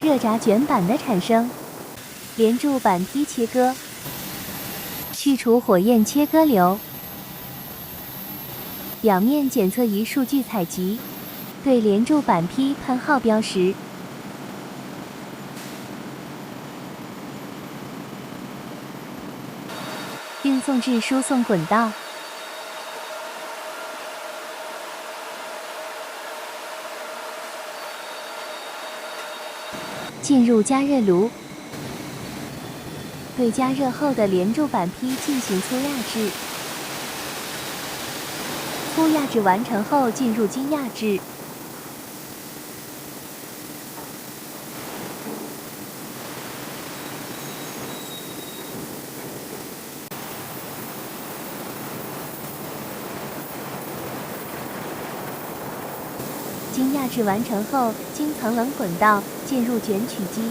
热轧卷板的产生，连柱板坯切割，去除火焰切割流，表面检测仪数据采集，对连柱板坯喷号标识，运送至输送滚道。进入加热炉，对加热后的连柱板坯进行粗压制。粗压制完成后，进入精压制。精压制完成后，经层冷滚道进入卷取机。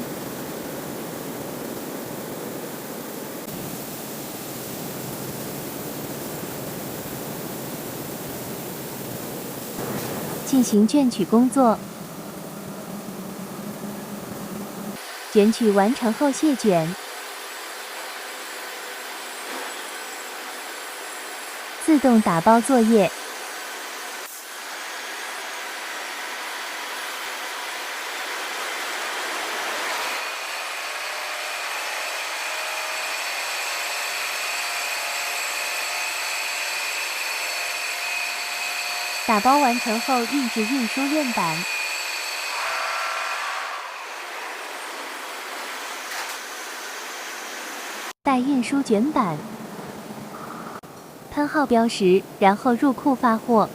进行卷取工作。卷取完成后卸卷。自动打包作业。打包完成后运至运输院板。待运输卷板。喷号标识，然后入库发货。